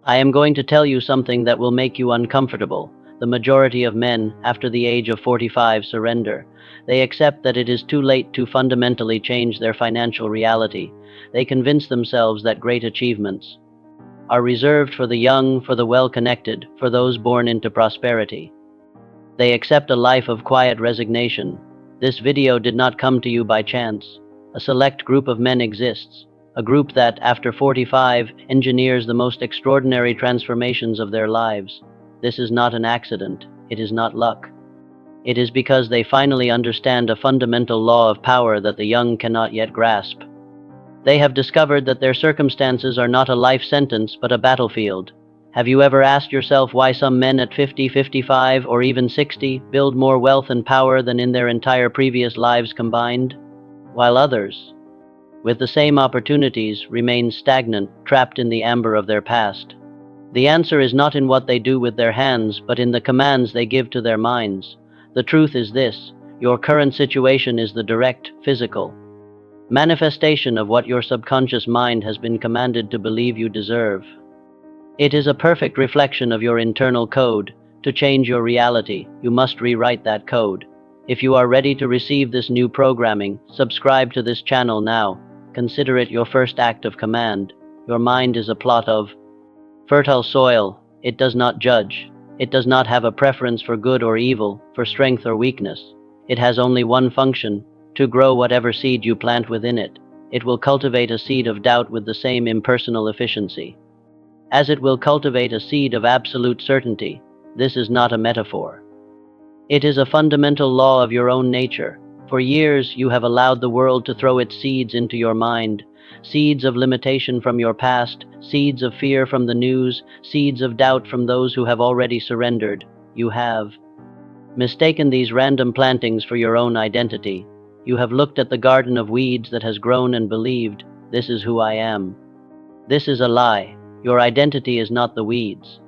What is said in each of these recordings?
I am going to tell you something that will make you uncomfortable. The majority of men, after the age of 45, surrender. They accept that it is too late to fundamentally change their financial reality. They convince themselves that great achievements are reserved for the young, for the well-connected, for those born into prosperity. They accept a life of quiet resignation. This video did not come to you by chance. A select group of men exists, a group that, after 45, engineers the most extraordinary transformations of their lives. This is not an accident. It is not luck. It is because they finally understand a fundamental law of power that the young cannot yet grasp. They have discovered that their circumstances are not a life sentence but a battlefield. Have you ever asked yourself why some men at 50, 55, or even 60 build more wealth and power than in their entire previous lives combined, while others, with the same opportunities, remain stagnant, trapped in the amber of their past? The answer is not in what they do with their hands, but in the commands they give to their minds. The truth is this: your current situation is the direct, physical manifestation of what your subconscious mind has been commanded to believe you deserve. It is a perfect reflection of your internal code. To change your reality, you must rewrite that code. If you are ready to receive this new programming, subscribe to this channel now. Consider it your first act of command. Your mind is a plot of fertile soil. It does not judge. It does not have a preference for good or evil, for strength or weakness. It has only one function: to grow whatever seed you plant within it. It will cultivate a seed of doubt with the same impersonal efficiency as it will cultivate a seed of absolute certainty. This is not a metaphor. It is a fundamental law of your own nature. For years, you have allowed the world to throw its seeds into your mind. Seeds of limitation from your past, seeds of fear from the news, seeds of doubt from those who have already surrendered. You have mistaken these random plantings for your own identity. You have looked at the garden of weeds that has grown and believed, "This is who I am." This is a lie. Your identity is not the weeds.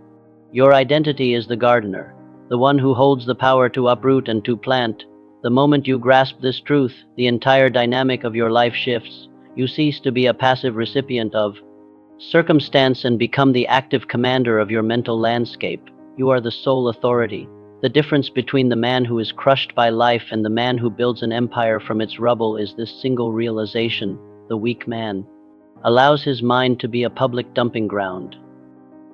Your identity is the gardener, the one who holds the power to uproot and to plant. The moment you grasp this truth, the entire dynamic of your life shifts. You cease to be a passive recipient of circumstance and become the active commander of your mental landscape. You are the sole authority. The difference between the man who is crushed by life and the man who builds an empire from its rubble is this single realization: the weak man allows his mind to be a public dumping ground.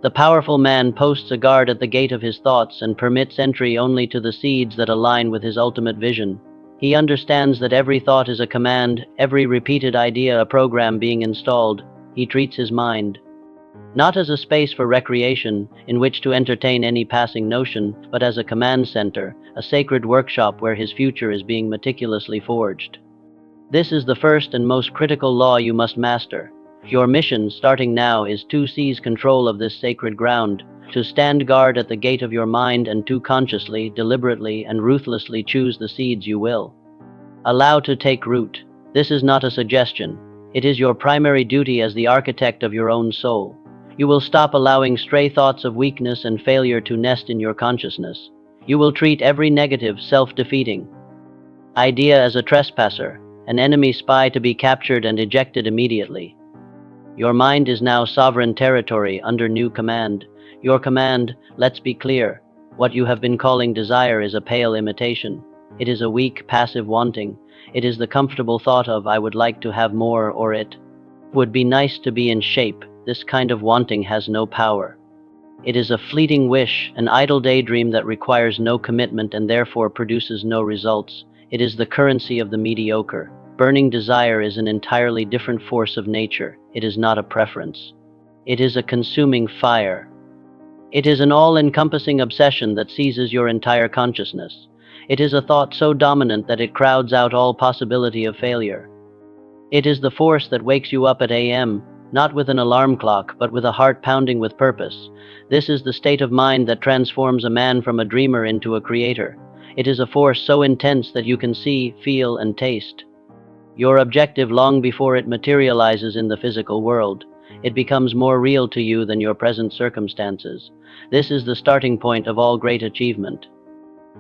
The powerful man posts a guard at the gate of his thoughts and permits entry only to the seeds that align with his ultimate vision. He understands that every thought is a command, every repeated idea a program being installed. He treats his mind not as a space for recreation in which to entertain any passing notion, but as a command center, a sacred workshop where his future is being meticulously forged. This is the first and most critical law you must master. Your mission, starting now, is to seize control of this sacred ground, to stand guard at the gate of your mind and to consciously, deliberately, and ruthlessly choose the seeds you will allow to take root. This is not a suggestion. It is your primary duty as the architect of your own soul. You will stop allowing stray thoughts of weakness and failure to nest in your consciousness. You will treat every negative, self-defeating idea as a trespasser, an enemy spy to be captured and ejected immediately. Your mind is now sovereign territory under new command. Your command, let's be clear, what you have been calling desire is a pale imitation. It is a weak, passive wanting. It is the comfortable thought of, "I would like to have more," or "it would be nice to be in shape." This kind of wanting has no power. It is a fleeting wish, an idle daydream that requires no commitment and therefore produces no results. It is the currency of the mediocre. Burning desire is an entirely different force of nature. It is not a preference. It is a consuming fire. It is an all-encompassing obsession that seizes your entire consciousness. It is a thought so dominant that it crowds out all possibility of failure. It is the force that wakes you up at a.m., not with an alarm clock, but with a heart pounding with purpose. This is the state of mind that transforms a man from a dreamer into a creator. It is a force so intense that you can see, feel, and taste your objective long before it materializes in the physical world. It becomes more real to you than your present circumstances. This is the starting point of all great achievement.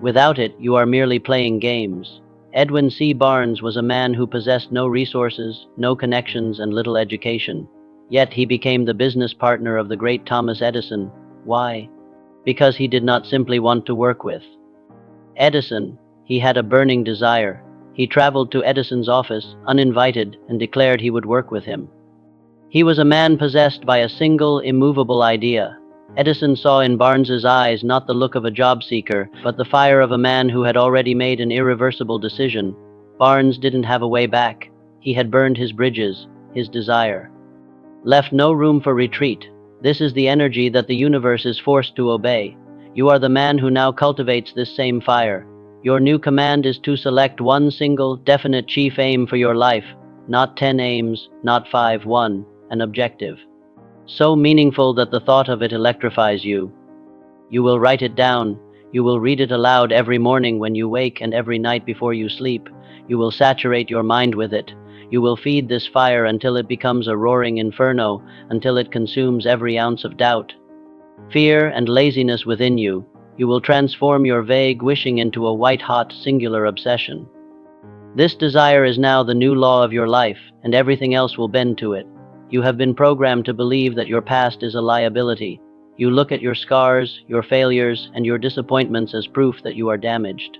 Without it, you are merely playing games. Edwin C. Barnes was a man who possessed no resources, no connections, and little education. Yet he became the business partner of the great Thomas Edison. Why? Because he did not simply want to work with Edison. He had a burning desire. He traveled to Edison's office, uninvited, and declared he would work with him. He was a man possessed by a single, immovable idea. Edison saw in Barnes's eyes not the look of a job seeker, but the fire of a man who had already made an irreversible decision. Barnes didn't have a way back. He had burned his bridges, his desire left no room for retreat. This is the energy that the universe is forced to obey. You are the man who now cultivates this same fire. Your new command is to select one single, definite chief aim for your life, not 10 aims, not 5, one, an objective. So meaningful that the thought of it electrifies you. You will write it down. You will read it aloud every morning when you wake and every night before you sleep. You will saturate your mind with it. You will feed this fire until it becomes a roaring inferno, until it consumes every ounce of doubt, fear, and laziness within you. You will transform your vague wishing into a white-hot, singular obsession. This desire is now the new law of your life, and everything else will bend to it. You have been programmed to believe that your past is a liability. You look at your scars, your failures, and your disappointments as proof that you are damaged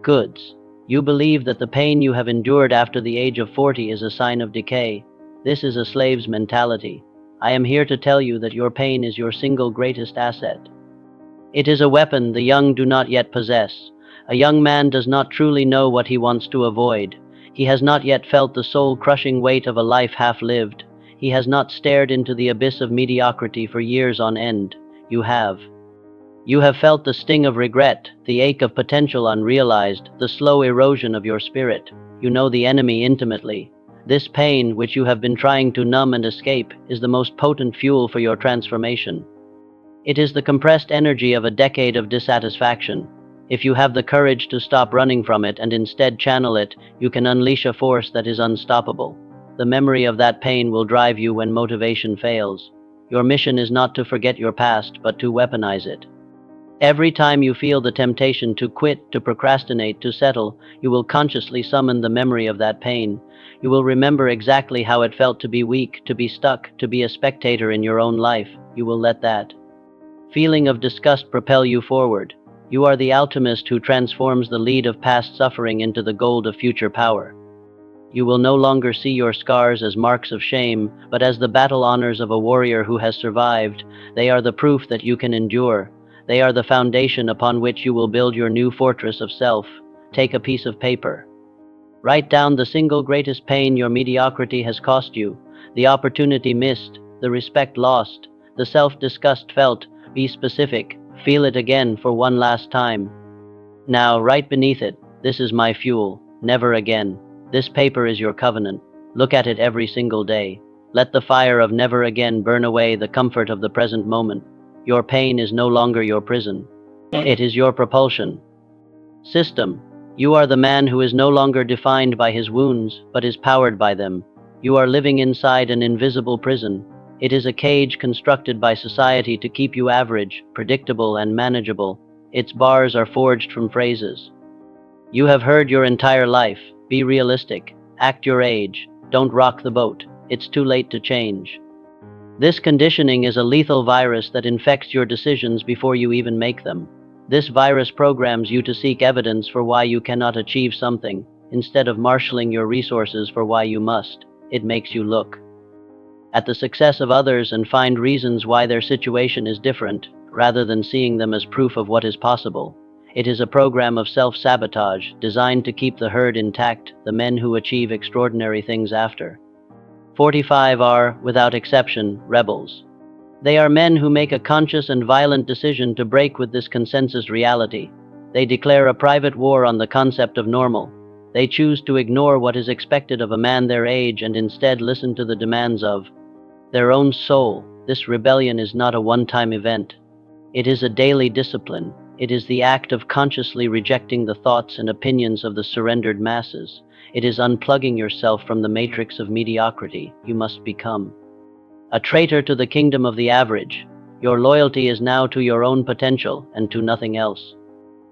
goods. You believe that the pain you have endured after the age of 40 is a sign of decay. This is a slave's mentality. I am here to tell you that your pain is your single greatest asset. It is a weapon the young do not yet possess. A young man does not truly know what he wants to avoid. He has not yet felt the soul-crushing weight of a life half-lived. He has not stared into the abyss of mediocrity for years on end. You have. You have felt the sting of regret, the ache of potential unrealized, the slow erosion of your spirit. You know the enemy intimately. This pain, which you have been trying to numb and escape, is the most potent fuel for your transformation. It is the compressed energy of a decade of dissatisfaction. If you have the courage to stop running from it and instead channel it, you can unleash a force that is unstoppable. The memory of that pain will drive you when motivation fails. Your mission is not to forget your past, but to weaponize it. Every time you feel the temptation to quit, to procrastinate, to settle, you will consciously summon the memory of that pain. You will remember exactly how it felt to be weak, to be stuck, to be a spectator in your own life. You will let that feeling of disgust propel you forward. You are the alchemist who transforms the lead of past suffering into the gold of future power. You will no longer see your scars as marks of shame, but as the battle honors of a warrior who has survived. They are the proof that you can endure. They are the foundation upon which you will build your new fortress of self. Take a piece of paper. Write down the single greatest pain your mediocrity has cost you, the opportunity missed, the respect lost, the self-disgust felt. Be specific. Feel it again for one last time. Now, right beneath it, this is my fuel. Never again. This paper is your covenant. Look at it every single day. Let the fire of never again burn away the comfort of the present moment. Your pain is no longer your prison. It is your propulsion system. You are the man who is no longer defined by his wounds, but is powered by them. You are living inside an invisible prison. It is a cage constructed by society to keep you average, predictable, and manageable. Its bars are forged from phrases you have heard your entire life. Be realistic. Act your age. Don't rock the boat. It's too late to change. This conditioning is a lethal virus that infects your decisions before you even make them. This virus programs you to seek evidence for why you cannot achieve something, instead of marshaling your resources for why you must. It makes you look at the success of others and find reasons why their situation is different, rather than seeing them as proof of what is possible. It is a program of self-sabotage designed to keep the herd intact, the men who achieve extraordinary things after 45 are, without exception, rebels. They are men who make a conscious and violent decision to break with this consensus reality. They declare a private war on the concept of normal. They choose to ignore what is expected of a man their age and instead listen to the demands of their own soul. This rebellion is not a one-time event. It is a daily discipline. It is the act of consciously rejecting the thoughts and opinions of the surrendered masses. It is unplugging yourself from the matrix of mediocrity. You must become a traitor to the kingdom of the average. Your loyalty is now to your own potential and to nothing else.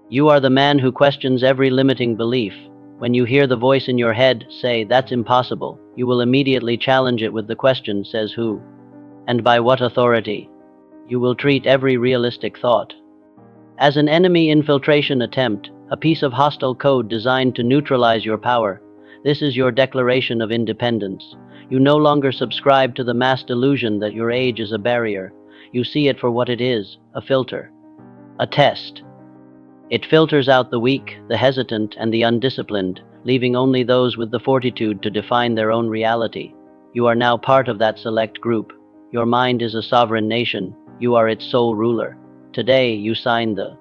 You are the man who questions every limiting belief. When you hear the voice in your head say, "That's impossible," you will immediately challenge it with the question, says who? And by what authority? You will treat every realistic thought as an enemy infiltration attempt, a piece of hostile code designed to neutralize your power. This is your declaration of independence. You no longer subscribe to the mass delusion that your age is a barrier. You see it for what it is, a filter, a test. It filters out the weak, the hesitant, and the undisciplined, leaving only those with the fortitude to define their own reality. You are now part of that select group. Your mind is a sovereign nation. You are its sole ruler. Today, you sign the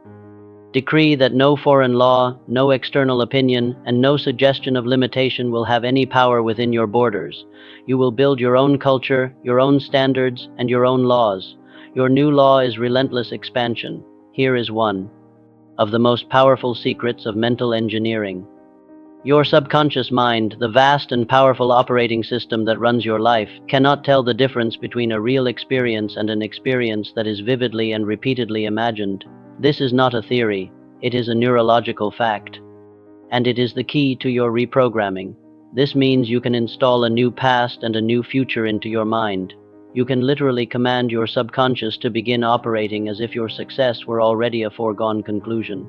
decree that no foreign law, no external opinion, and no suggestion of limitation will have any power within your borders. You will build your own culture, your own standards, and your own laws. Your new law is relentless expansion. Here is one of the most powerful secrets of mental engineering. Your subconscious mind, the vast and powerful operating system that runs your life, cannot tell the difference between a real experience and an experience that is vividly and repeatedly imagined. This is not a theory, it is a neurological fact. And it is the key to your reprogramming. This means you can install a new past and a new future into your mind. You can literally command your subconscious to begin operating as if your success were already a foregone conclusion.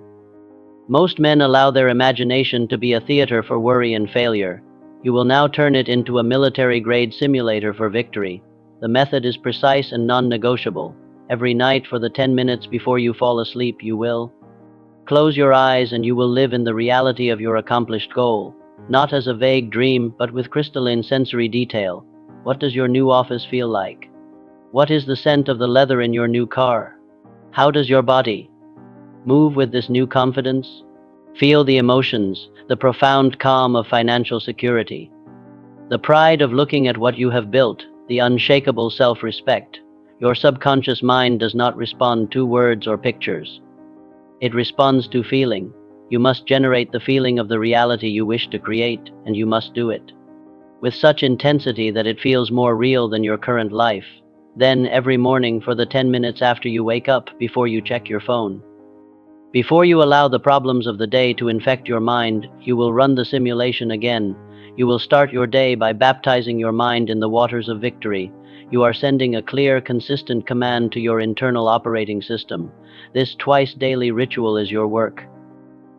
Most men allow their imagination to be a theater for worry and failure. You will now turn it into a military-grade simulator for victory. The method is precise and non-negotiable. Every night for the 10 minutes before you fall asleep, you will close your eyes and you will live in the reality of your accomplished goal, not as a vague dream, but with crystalline sensory detail. What does your new office feel like? What is the scent of the leather in your new car? How does your body move with this new confidence? Feel the emotions, the profound calm of financial security, the pride of looking at what you have built, the unshakable self-respect. Your subconscious mind does not respond to words or pictures. It responds to feeling. You must generate the feeling of the reality you wish to create, and you must do it with such intensity that it feels more real than your current life. Then, every morning for the 10 minutes after you wake up, before you check your phone, before you allow the problems of the day to infect your mind, you will run the simulation again. You will start your day by baptizing your mind in the waters of victory. You are sending a clear, consistent command to your internal operating system. This twice-daily ritual is your work.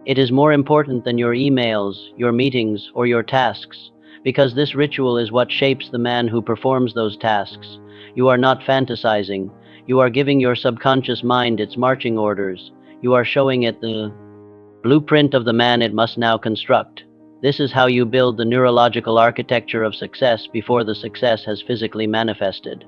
It is more important than your emails, your meetings, or your tasks, because this ritual is what shapes the man who performs those tasks. You are not fantasizing. You are giving your subconscious mind its marching orders. You are showing it the blueprint of the man it must now construct. This is how you build the neurological architecture of success before the success has physically manifested.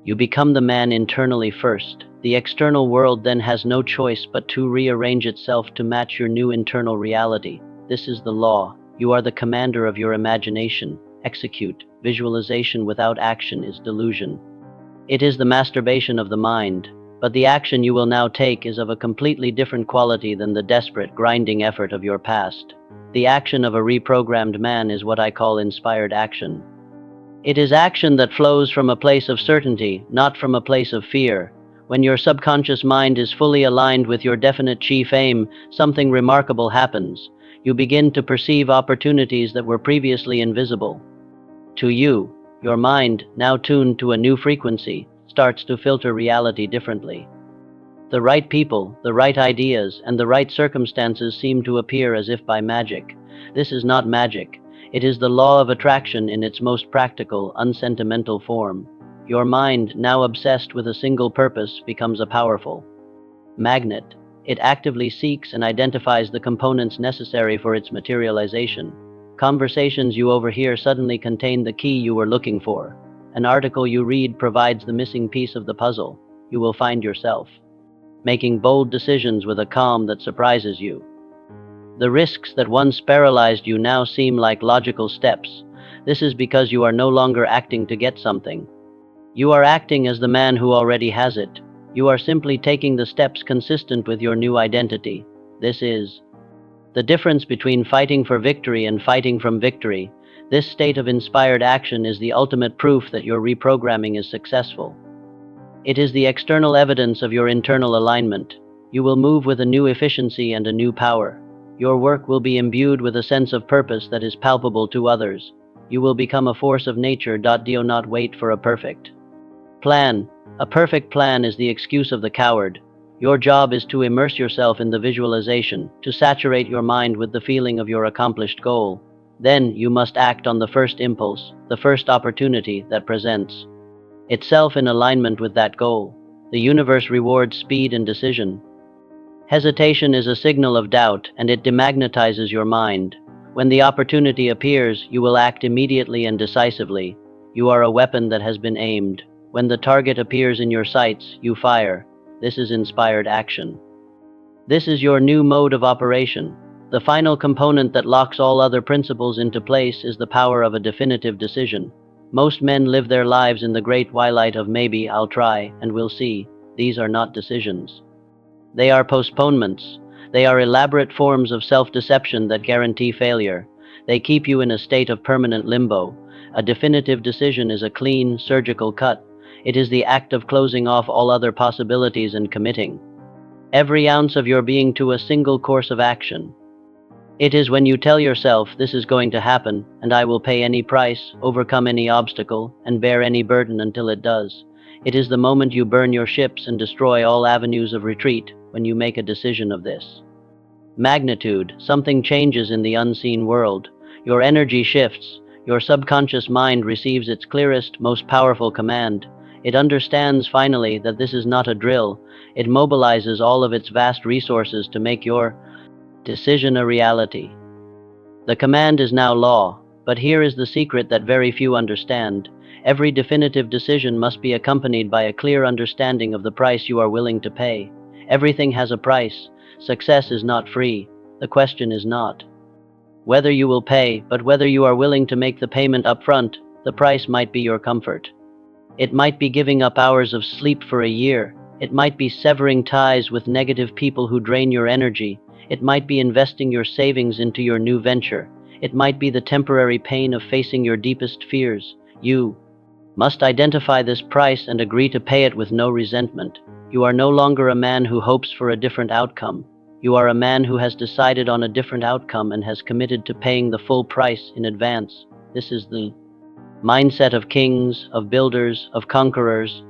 You become the man internally first. The external world then has no choice but to rearrange itself to match your new internal reality. This is the law. You are the commander of your imagination. Execute. Visualization without action is delusion. It is the masturbation of the mind. But the action you will now take is of a completely different quality than the desperate, grinding effort of your past. The action of a reprogrammed man is what I call inspired action. It is action that flows from a place of certainty, not from a place of fear. When your subconscious mind is fully aligned with your definite chief aim, something remarkable happens. You begin to perceive opportunities that were previously invisible to you. Your mind, now tuned to a new frequency, starts to filter reality differently. The right people, the right ideas, and the right circumstances seem to appear as if by magic. This is not magic. It is the law of attraction in its most practical, unsentimental form. Your mind, now obsessed with a single purpose, becomes a powerful magnet. It actively seeks and identifies the components necessary for its materialization. Conversations you overhear suddenly contain the key you were looking for. An article you read provides the missing piece of the puzzle. You will find yourself making bold decisions with a calm that surprises you. The risks that once paralyzed you now seem like logical steps. This is because you are no longer acting to get something. You are acting as the man who already has it. You are simply taking the steps consistent with your new identity. This is the difference between fighting for victory and fighting from victory. This state of inspired action is the ultimate proof that your reprogramming is successful. It is the external evidence of your internal alignment. You will move with a new efficiency and a new power. Your work will be imbued with a sense of purpose that is palpable to others. You will become a force of nature. Do not wait for a perfect plan. A perfect plan is the excuse of the coward. Your job is to immerse yourself in the visualization, to saturate your mind with the feeling of your accomplished goal. Then you must act on the first impulse, the first opportunity that presents itself in alignment with that goal. The universe rewards speed and decision. Hesitation is a signal of doubt, and it demagnetizes your mind. When the opportunity appears, you will act immediately and decisively. You are a weapon that has been aimed. When the target appears in your sights, you fire. This is inspired action. This is your new mode of operation. The final component that locks all other principles into place is the power of a definitive decision. Most men live their lives in the great twilight of maybe, I'll try, and we'll see. These are not decisions. They are postponements. They are elaborate forms of self-deception that guarantee failure. They keep you in a state of permanent limbo. A definitive decision is a clean, surgical cut. It is the act of closing off all other possibilities and committing every ounce of your being to a single course of action. It is when you tell yourself, this is going to happen, and I will pay any price, overcome any obstacle, and bear any burden until it does. It is the moment you burn your ships and destroy all avenues of retreat, when you make a decision of this magnitude. Something changes in the unseen world. Your energy shifts. Your subconscious mind receives its clearest, most powerful command. It understands finally that this is not a drill. It mobilizes all of its vast resources to make your decision a reality. The command is now law, but here is the secret that very few understand. Every definitive decision must be accompanied by a clear understanding of the price you are willing to pay. Everything has a price. Success is not free. The question is not whether you will pay, but whether you are willing to make the payment up front. The price might be your comfort. It might be giving up hours of sleep for a year. It might be severing ties with negative people who drain your energy. It might be investing your savings into your new venture. It might be the temporary pain of facing your deepest fears. You must identify this price and agree to pay it with no resentment. You are no longer a man who hopes for a different outcome. You are a man who has decided on a different outcome and has committed to paying the full price in advance. This is the mindset of kings, of builders, of conquerors.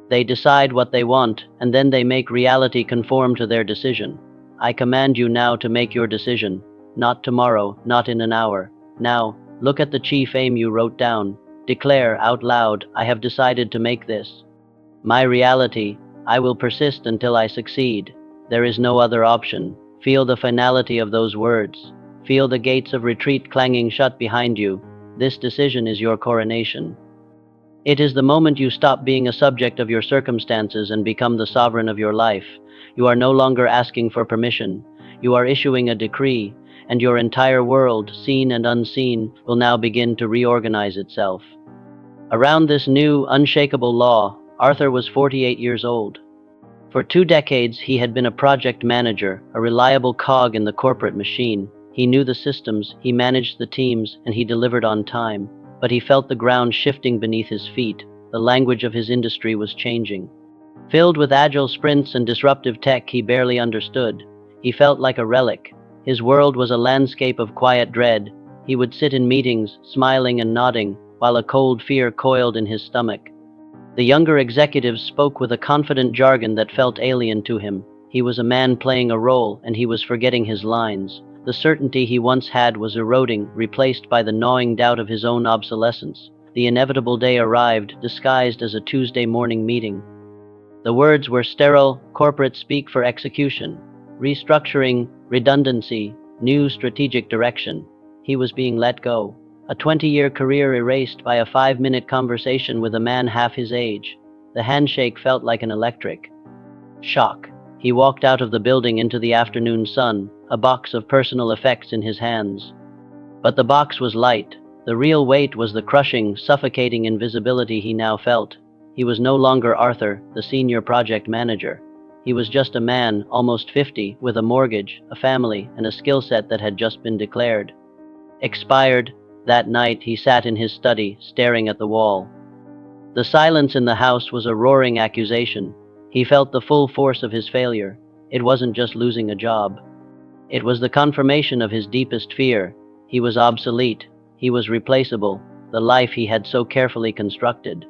They decide what they want, and then they make reality conform to their decision. I command you now to make your decision. Not tomorrow, not in an hour. Now, look at the chief aim you wrote down. Declare out loud, I have decided to make this my reality. I will persist until I succeed. There is no other option. Feel the finality of those words. Feel the gates of retreat clanging shut behind you. This decision is your coronation. It is the moment you stop being a subject of your circumstances and become the sovereign of your life. You are no longer asking for permission. You are issuing a decree, and your entire world, seen and unseen, will now begin to reorganize itself around this new, unshakable law. Arthur was 48 years old. For 2 decades, he had been a project manager, a reliable cog in the corporate machine. He knew the systems, he managed the teams, and he delivered on time. But he felt the ground shifting beneath his feet. The language of his industry was changing. Filled with agile sprints and disruptive tech he barely understood, he felt like a relic. His world was a landscape of quiet dread. He would sit in meetings, smiling and nodding, while a cold fear coiled in his stomach. The younger executives spoke with a confident jargon that felt alien to him. He was a man playing a role, and he was forgetting his lines. The certainty he once had was eroding, replaced by the gnawing doubt of his own obsolescence. The inevitable day arrived, disguised as a Tuesday morning meeting. The words were sterile, corporate speak for execution. Restructuring, redundancy, new strategic direction. He was being let go. A 20-year career erased by a 5-minute conversation with a man half his age. The handshake felt like an electric shock. He walked out of the building into the afternoon sun, a box of personal effects in his hands. But the box was light. The real weight was the crushing, suffocating invisibility he now felt. He was no longer Arthur, the senior project manager. He was just a man, almost 50, with a mortgage, a family, and a skill set that had just been declared expired. That night he sat in his study, staring at the wall. The silence in the house was a roaring accusation. He felt the full force of his failure. It wasn't just losing a job. It was the confirmation of his deepest fear. He was obsolete. He was replaceable. The life he had so carefully constructed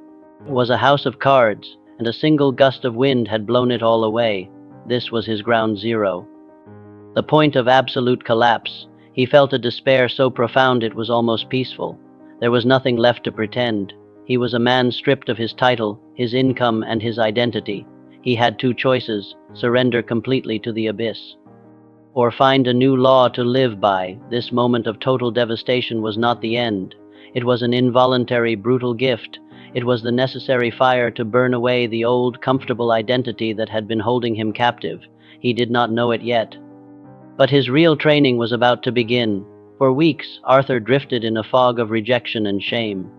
was a house of cards, and a single gust of wind had blown it all away. This was his ground zero. The point of absolute collapse. He felt a despair so profound it was almost peaceful. There was nothing left to pretend. He was a man stripped of his title, his income, and his identity. He had two choices: surrender completely to the abyss, or find a new law to live by. This moment of total devastation was not the end. It was an involuntary, brutal gift. It was the necessary fire to burn away the old, comfortable identity that had been holding him captive. He did not know it yet. But his real training was about to begin. For weeks, Arthur drifted in a fog of rejection and shame.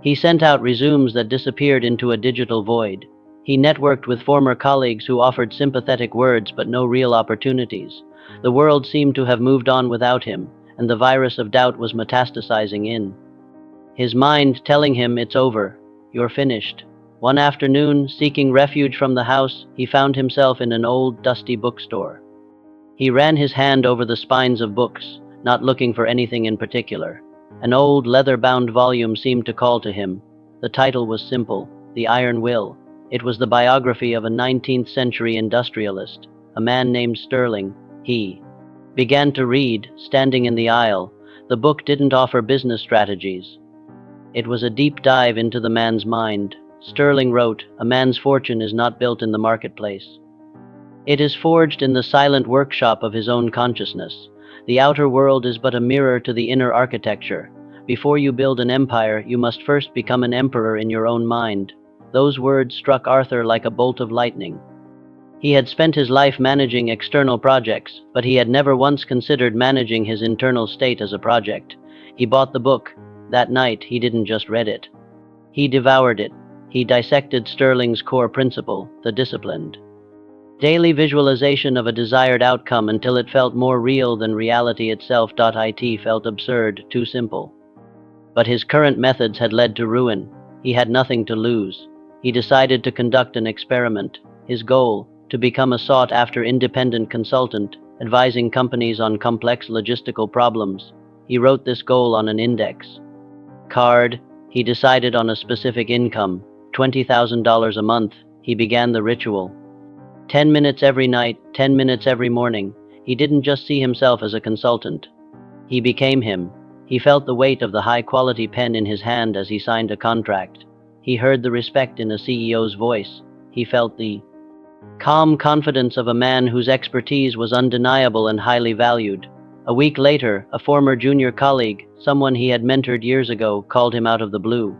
He sent out resumes that disappeared into a digital void. He networked with former colleagues who offered sympathetic words but no real opportunities. The world seemed to have moved on without him, and the virus of doubt was metastasizing in his mind, telling him it's over, you're finished. One afternoon, seeking refuge from the house, he found himself in an old, dusty bookstore. He ran his hand over the spines of books, not looking for anything in particular. An old, leather-bound volume seemed to call to him. The title was simple: The Iron Will. It was the biography of a 19th-century industrialist, a man named Sterling. He began to read, standing in the aisle. The book didn't offer business strategies. It was a deep dive into the man's mind. Sterling wrote, "A man's fortune is not built in the marketplace. It is forged in the silent workshop of his own consciousness. The outer world is but a mirror to the inner architecture. Before you build an empire, you must first become an emperor in your own mind." Those words struck Arthur like a bolt of lightning. He had spent his life managing external projects, but he had never once considered managing his internal state as a project. He bought the book. That night, he didn't just read it. He devoured it. He dissected Sterling's core principle, the disciplined daily visualization of a desired outcome, until it felt more real than reality itself. It felt absurd, too simple. But his current methods had led to ruin. He had nothing to lose. He decided to conduct an experiment. His goal: to become a sought-after independent consultant, advising companies on complex logistical problems. He wrote this goal on an index card. He decided on a specific income, $20,000 a month. He began the ritual. 10 minutes every night, 10 minutes every morning. He didn't just see himself as a consultant. He became him. He felt the weight of the high-quality pen in his hand as he signed a contract. He heard the respect in a CEO's voice. He felt the calm confidence of a man whose expertise was undeniable and highly valued. A week later, a former junior colleague, someone he had mentored years ago, called him out of the blue.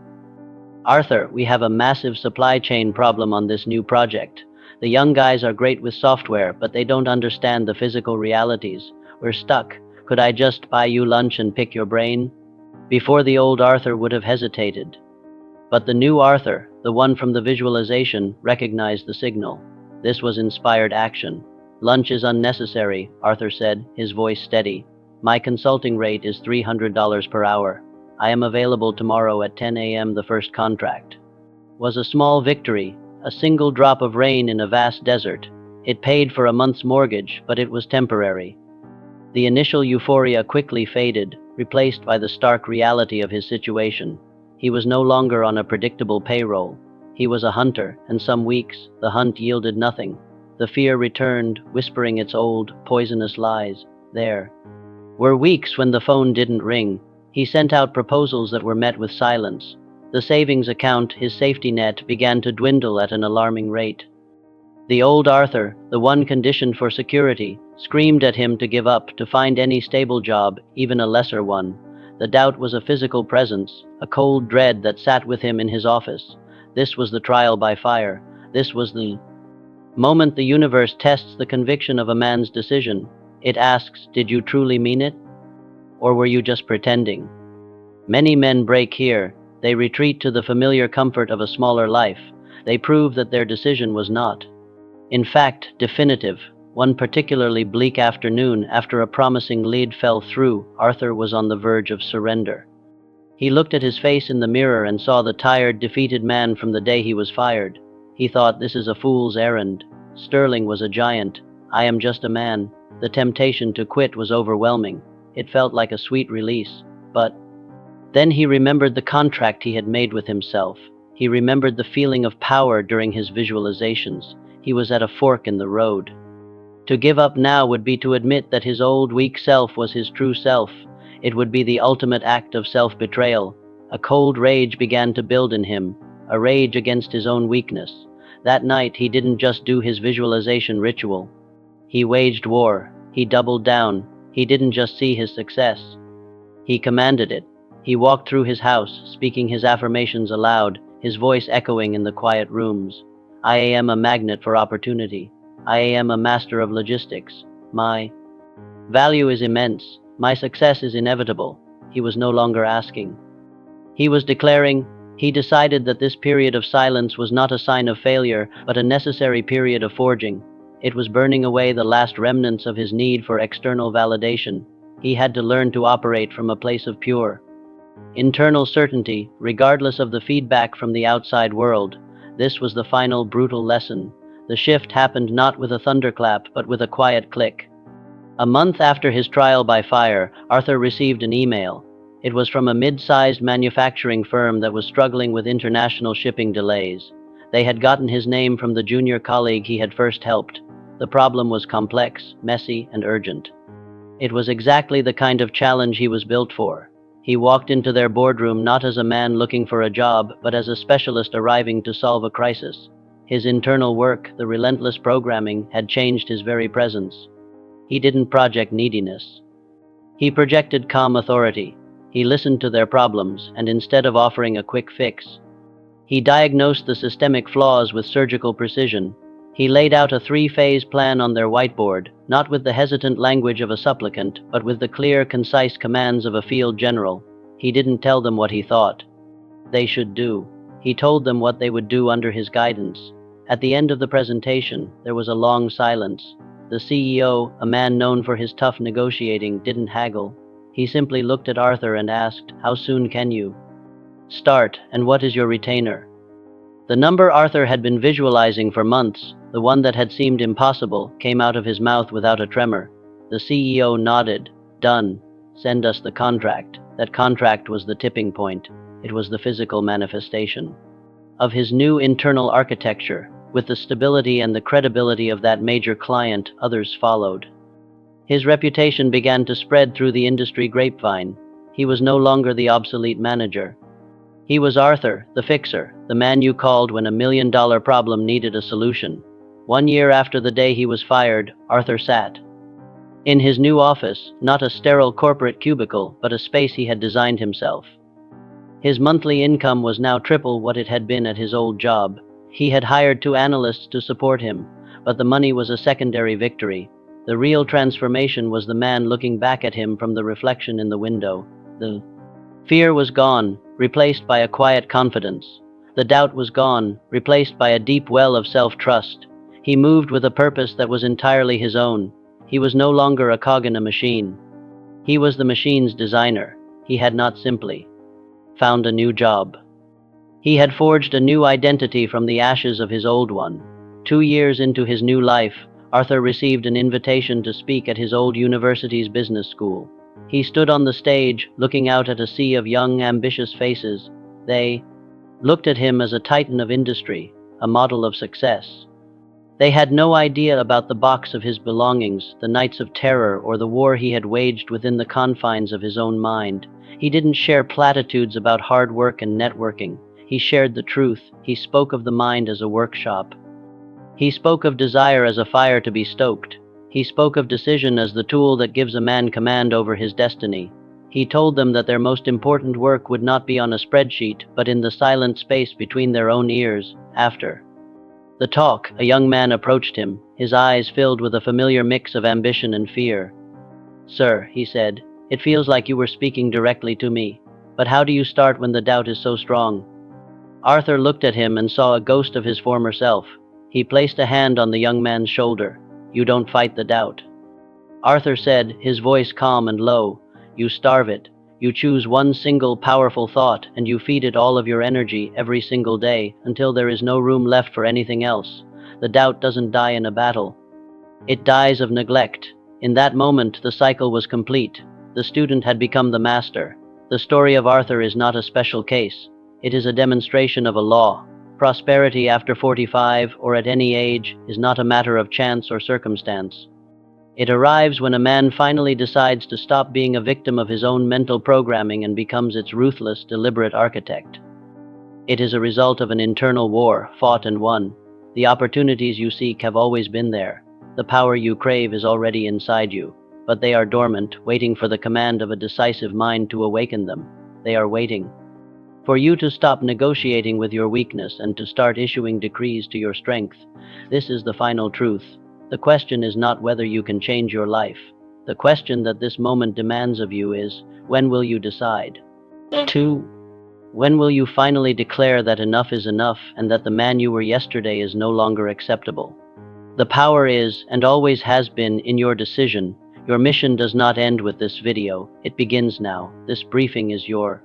"Arthur, we have a massive supply chain problem on this new project. The young guys are great with software, but they don't understand the physical realities. We're stuck. Could I just buy you lunch and pick your brain?" Before, the old Arthur would have hesitated. But the new Arthur, the one from the visualization, recognized the signal. This was inspired action. "Lunch is unnecessary," Arthur said, his voice steady. "My consulting rate is $300 per hour. I am available tomorrow at 10 a.m. The first contract was a small victory, a single drop of rain in a vast desert. It paid for a month's mortgage, but it was temporary. The initial euphoria quickly faded, replaced by the stark reality of his situation. He was no longer on a predictable payroll. He was a hunter, and some weeks, the hunt yielded nothing. The fear returned, whispering its old, poisonous lies. There were weeks when the phone didn't ring. He sent out proposals that were met with silence. The savings account, his safety net, began to dwindle at an alarming rate. The old Arthur, the one conditioned for security, screamed at him to give up, to find any stable job, even a lesser one. The doubt was a physical presence, a cold dread that sat with him in his office. This was the trial by fire. This was the moment the universe tests the conviction of a man's decision. It asks, did you truly mean it? Or were you just pretending? Many men break here. They retreat to the familiar comfort of a smaller life. They prove that their decision was not, in fact, definitive. One particularly bleak afternoon, after a promising lead fell through, Arthur was on the verge of surrender. He looked at his face in the mirror and saw the tired, defeated man from the day he was fired. He thought, this is a fool's errand. Sterling was a giant. I am just a man. The temptation to quit was overwhelming. It felt like a sweet release. But Then he remembered the contract he had made with himself. He remembered the feeling of power during his visualizations. He was at a fork in the road. To give up now would be to admit that his old weak self was his true self. It would be the ultimate act of self-betrayal. A cold rage began to build in him, a rage against his own weakness. That night he didn't just do his visualization ritual. He waged war. He doubled down. He didn't just see his success. He commanded it. He walked through his house, speaking his affirmations aloud, his voice echoing in the quiet rooms. I am a magnet for opportunity. I am a master of logistics. My value is immense. My success is inevitable. He was no longer asking. He was declaring. He decided that this period of silence was not a sign of failure, but a necessary period of forging. It was burning away the last remnants of his need for external validation. He had to learn to operate from a place of pure internal certainty, regardless of the feedback from the outside world. This was the final brutal lesson. The shift happened not with a thunderclap, but with a quiet click. A month after his trial by fire, Arthur received an email. It was from a mid-sized manufacturing firm that was struggling with international shipping delays. They had gotten his name from the junior colleague he had first helped. The problem was complex, messy, and urgent. It was exactly the kind of challenge he was built for. He walked into their boardroom not as a man looking for a job, but as a specialist arriving to solve a crisis. His internal work, the relentless programming, had changed his very presence. He didn't project neediness. He projected calm authority. He listened to their problems, and instead of offering a quick fix, he diagnosed the systemic flaws with surgical precision. He laid out a 3-phase plan on their whiteboard, not with the hesitant language of a supplicant, but with the clear, concise commands of a field general. He didn't tell them what he thought they should do. He told them what they would do under his guidance. At the end of the presentation, there was a long silence. The CEO, a man known for his tough negotiating, didn't haggle. He simply looked at Arthur and asked, "How soon can you start, and what is your retainer?" The number Arthur had been visualizing for months, the one that had seemed impossible, came out of his mouth without a tremor. The CEO nodded. "Done. Send us the contract." That contract was the tipping point. It was the physical manifestation of his new internal architecture. With the stability and the credibility of that major client, others followed. His reputation began to spread through the industry grapevine. He was no longer the obsolete manager. He was Arthur, the fixer, the man you called when a $1 million problem needed a solution. 1 year after the day he was fired, Arthur sat in his new office, not a sterile corporate cubicle, but a space he had designed himself. His monthly income was now triple what it had been at his old job. He had hired 2 analysts to support him, but the money was a secondary victory. The real transformation was the man looking back at him from the reflection in the window. The fear was gone, replaced by a quiet confidence. The doubt was gone, replaced by a deep well of self-trust. He moved with a purpose that was entirely his own. He was no longer a cog in a machine. He was the machine's designer. He had not simply found a new job. He had forged a new identity from the ashes of his old one. 2 years into his new life, Arthur received an invitation to speak at his old university's business school. He stood on the stage, looking out at a sea of young, ambitious faces. They looked at him as a titan of industry, a model of success. They had no idea about the box of his belongings, the nights of terror, or the war he had waged within the confines of his own mind. He didn't share platitudes about hard work and networking. He shared the truth. He spoke of the mind as a workshop. He spoke of desire as a fire to be stoked. He spoke of decision as the tool that gives a man command over his destiny. He told them that their most important work would not be on a spreadsheet, but in the silent space between their own ears. After the talk, a young man approached him, his eyes filled with a familiar mix of ambition and fear. "Sir," he said, "it feels like you were speaking directly to me. But how do you start when the doubt is so strong?" Arthur looked at him and saw a ghost of his former self. He placed a hand on the young man's shoulder. "You don't fight the doubt," Arthur said, his voice calm and low. "You starve it. You choose one single powerful thought, and you feed it all of your energy every single day until there is no room left for anything else. The doubt doesn't die in a battle. It dies of neglect." In that moment, the cycle was complete. The student had become the master. The story of Arthur is not a special case. It is a demonstration of a law. Prosperity after 45 or at any age is not a matter of chance or circumstance. It arrives when a man finally decides to stop being a victim of his own mental programming and becomes its ruthless, deliberate architect. It is a result of an internal war, fought and won. The opportunities you seek have always been there. The power you crave is already inside you, but they are dormant, waiting for the command of a decisive mind to awaken them. They are waiting for you to stop negotiating with your weakness and to start issuing decrees to your strength. This is the final truth. The question is not whether you can change your life. The question that this moment demands of you is, when will you decide? 2. When will you finally declare that enough is enough and that the man you were yesterday is no longer acceptable? The power is, and always has been, in your decision. Your mission does not end with this video. It begins now. This briefing is your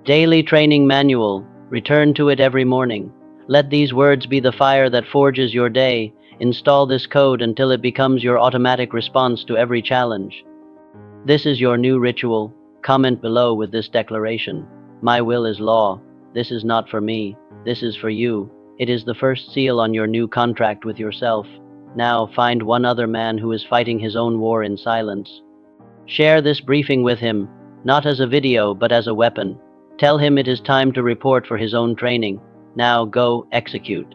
daily training manual. Return to it every morning. Let these words be the fire that forges your day. Install this code until it becomes your automatic response to every challenge. This is your new ritual. Comment below with this declaration. My will is law. This is not for me. This is for you. It is the first seal on your new contract with yourself. Now find one other man who is fighting his own war in silence. Share this briefing with him, not as a video but as a weapon. Tell him it is time to report for his own training. Now go execute.